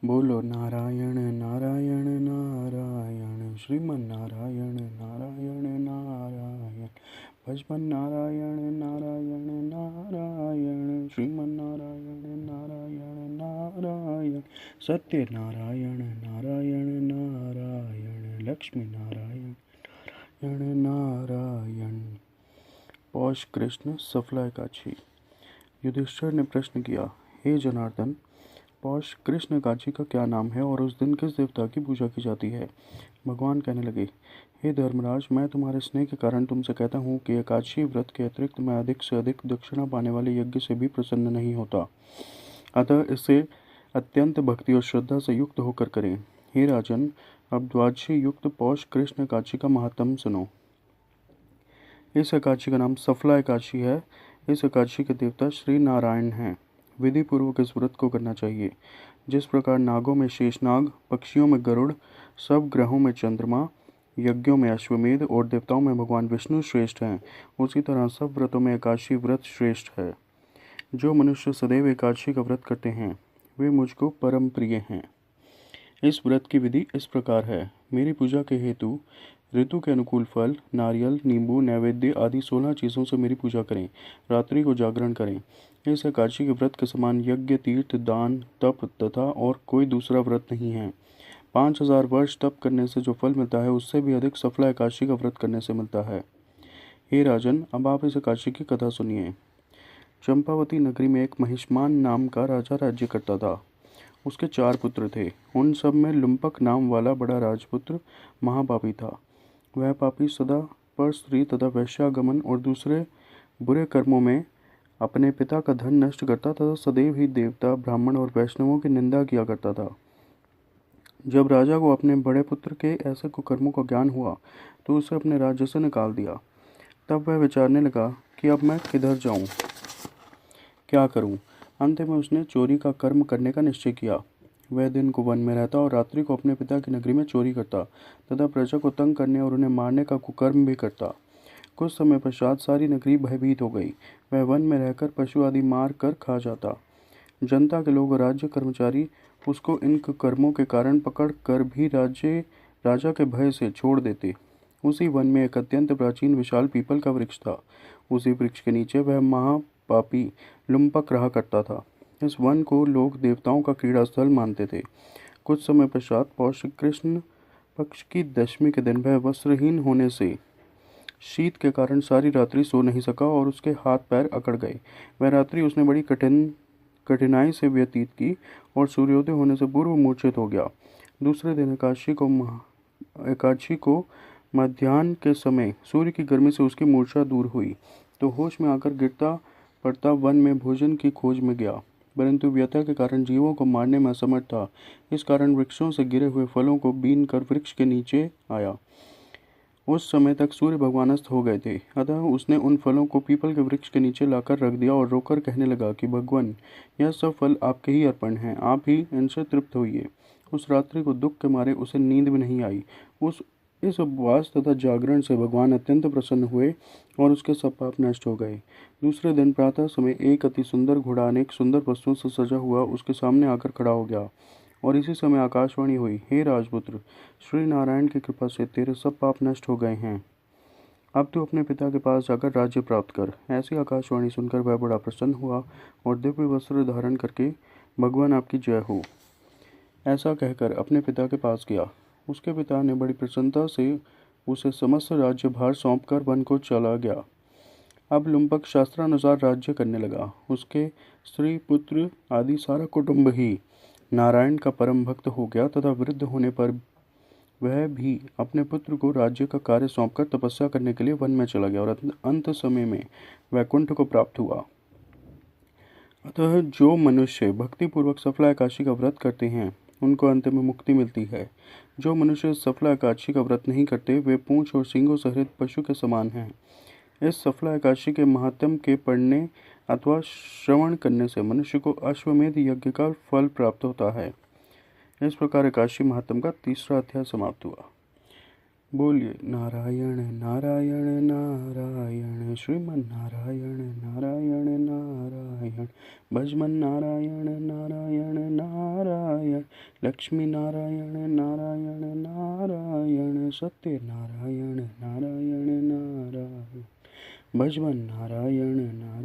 बोलो नारायण नारायण नारायण, श्रीमन नारायण नारायण नारायण, भजमन नारायण नारायण नारायण, श्रीमन नारायण नारायण नारायण, सत्य नारायण नारायण नारायण, लक्ष्मी नारायण नारायण नारायण। पौष कृष्ण सफला एकादशी। युधिष्ठिर ने प्रश्न किया, हे जनार्दन, पौष कृष्ण एकादशी का क्या नाम है और उस दिन किस देवता की पूजा की जाती है? भगवान कहने लगे, हे धर्मराज, मैं तुम्हारे स्नेह के कारण तुमसे कहता हूँ कि एकादशी व्रत के अतिरिक्त मैं अधिक से अधिक दक्षिणा पाने वाले यज्ञ से भी प्रसन्न नहीं होता। अतः इसे अत्यंत भक्ति और श्रद्धा से युक्त होकर करें। हे राजन, अब द्वादशी युक्त पौष कृष्ण एकादशी का महात्म सुनो। इस एकादशी का नाम सफला एकादशी है। इस एकादशी के देवता श्री नारायण हैं। विधि पूर्वक इस व्रत को करना चाहिए। जिस प्रकार नागों में शेषनाग, पक्षियों में गरुड़, सब ग्रहों में चंद्रमा, यज्ञों में अश्वमेध और देवताओं में भगवान विष्णु श्रेष्ठ हैं, उसी तरह सब व्रतों में एकादशी व्रत श्रेष्ठ है। जो मनुष्य सदैव एकादशी का व्रत करते हैं वे मुझको परम प्रिय हैं। इस व्रत की विधि इस प्रकार है। मेरी पूजा के हेतु ऋतु के अनुकूल फल, नारियल, नींबू, नैवेद्य आदि 16 चीज़ों से मेरी पूजा करें। रात्रि को जागरण करें। इस एकादशी के व्रत के समान यज्ञ, तीर्थ, दान, तप तथा और कोई दूसरा व्रत नहीं है। 5000 वर्ष तप करने से जो फल मिलता है उससे भी अधिक सफला एकादशी का व्रत करने से मिलता है। हे राजन, अब आप इस एकादशी की कथा सुनिए। चंपावती नगरी में एक महिष्मान नाम का राजा राज्य करता था। उसके 4 पुत्र थे। उन सब में लुम्पक नाम वाला बड़ा राजपुत्र महापापी था। वह पापी सदा पर स्त्री तथा वैश्यागमन और दूसरे बुरे कर्मों में अपने पिता का धन नष्ट करता तथा सदैव ही देवता, ब्राह्मण और वैष्णवों की निंदा किया करता था। जब राजा को अपने बड़े पुत्र के ऐसे कुकर्मों का ज्ञान हुआ तो उसे अपने राज्य से निकाल दिया। तब वह विचारने लगा कि अब मैं किधर जाऊं, क्या करूं। अंत में उसने चोरी का कर्म करने का निश्चय किया। वह दिन को वन में रहता और रात्रि को अपने पिता की नगरी में चोरी करता तथा प्रजा को तंग करने और उन्हें मारने का कुकर्म भी करता। कुछ समय पश्चात सारी नगरी भयभीत हो गई। वह वन में रहकर पशु आदि मार कर खा जाता। जनता के लोग और राज्य कर्मचारी उसको इन कुकर्मों के कारण पकड़ कर भी राजा के भय से छोड़ देते। उसी वन में एक अत्यंत प्राचीन विशाल पीपल का वृक्ष था। उसी वृक्ष के नीचे वह महापापी लुम्पक रहा करता था। इस वन को लोग देवताओं का क्रीड़ा स्थल मानते थे। कुछ समय पश्चात पौष कृष्ण पक्ष की दशमी के दिन वह वस्त्रहीन होने से शीत के कारण सारी रात्रि सो नहीं सका और उसके हाथ पैर अकड़ गए। वह रात्रि उसने बड़ी कठिनाई से व्यतीत की और सूर्योदय होने से पूर्व मूर्छित हो गया। दूसरे दिन एकादशी को मध्याह्न के समय सूर्य की गर्मी से उसकी मूर्छा दूर हुई तो होश में आकर गिरता पड़ता वन में भोजन की खोज में गया, परंतु व्यथा के कारण जीवों को मारने में असमर्थ था। इस कारण वृक्षों से गिरे हुए फलों को बीन कर वृक्ष के नीचे आया। उस समय तक सूर्य भगवान अस्त हो गए थे। अतः उसने उन फलों को पीपल के वृक्ष के नीचे लाकर रख दिया और रोकर कहने लगा कि भगवान, यह सब फल आपके ही अर्पण हैं, आप ही इनसे तृप्त होइए। उस रात्रि को दुख के मारे उसे नींद भी नहीं आई। इस उपवास तथा जागरण से भगवान अत्यंत प्रसन्न हुए और उसके सब पाप नष्ट हो गए। दूसरे दिन प्रातः समय एक अति सुंदर घोड़ा अनेक सुंदर वस्तुओं से सजा हुआ उसके सामने आकर खड़ा हो गया और इसी समय आकाशवाणी हुई, हे राजपुत्र, श्री नारायण की कृपा से तेरे सब पाप नष्ट हो गए हैं। अब तू अपने पिता के पास जाकर राज्य प्राप्त कर। ऐसी आकाशवाणी सुनकर वह बड़ा प्रसन्न हुआ और दिव्य वस्त्र धारण करके, भगवान आपकी जय हो, ऐसा कहकर अपने पिता के पास गया। उसके पिता ने बड़ी प्रसन्नता से उसे समस्त राज्य भार सौंपकर वन को चला गया। अब लुम्पक शास्त्रानुसार राज्य करने लगा। उसके स्त्री, पुत्र आदि सारा कुटुंब ही नारायण का परम भक्त हो गया तथा वृद्ध होने पर वह भी अपने पुत्र को राज्य का कार्य सौंपकर तपस्या करने के लिए वन में चला गया और अंत समय में वैकुंठ को प्राप्त हुआ। अतः जो मनुष्य भक्तिपूर्वक सफला एकादशी का व्रत करते हैं उनको अंत में मुक्ति मिलती है। जो मनुष्य सफला एकादशी का व्रत नहीं करते वे पूंछ और सींगों सहित पशु के समान हैं। इस सफला एकादशी के महात्म्य के पढ़ने अथवा श्रवण करने से मनुष्य को अश्वमेध यज्ञ का फल प्राप्त होता है। इस प्रकार एकादशी महात्म्य का 3रा अध्याय समाप्त हुआ। बोलिए नारायण नारायण नारायण, श्रीमन नारायण नारायण नारायण, भजमन नारायण नारायण नारायण, लक्ष्मी नारायण नारायण नारायण, सत्यनारायण नारायण नारायण, भजवन नारायण नारायण।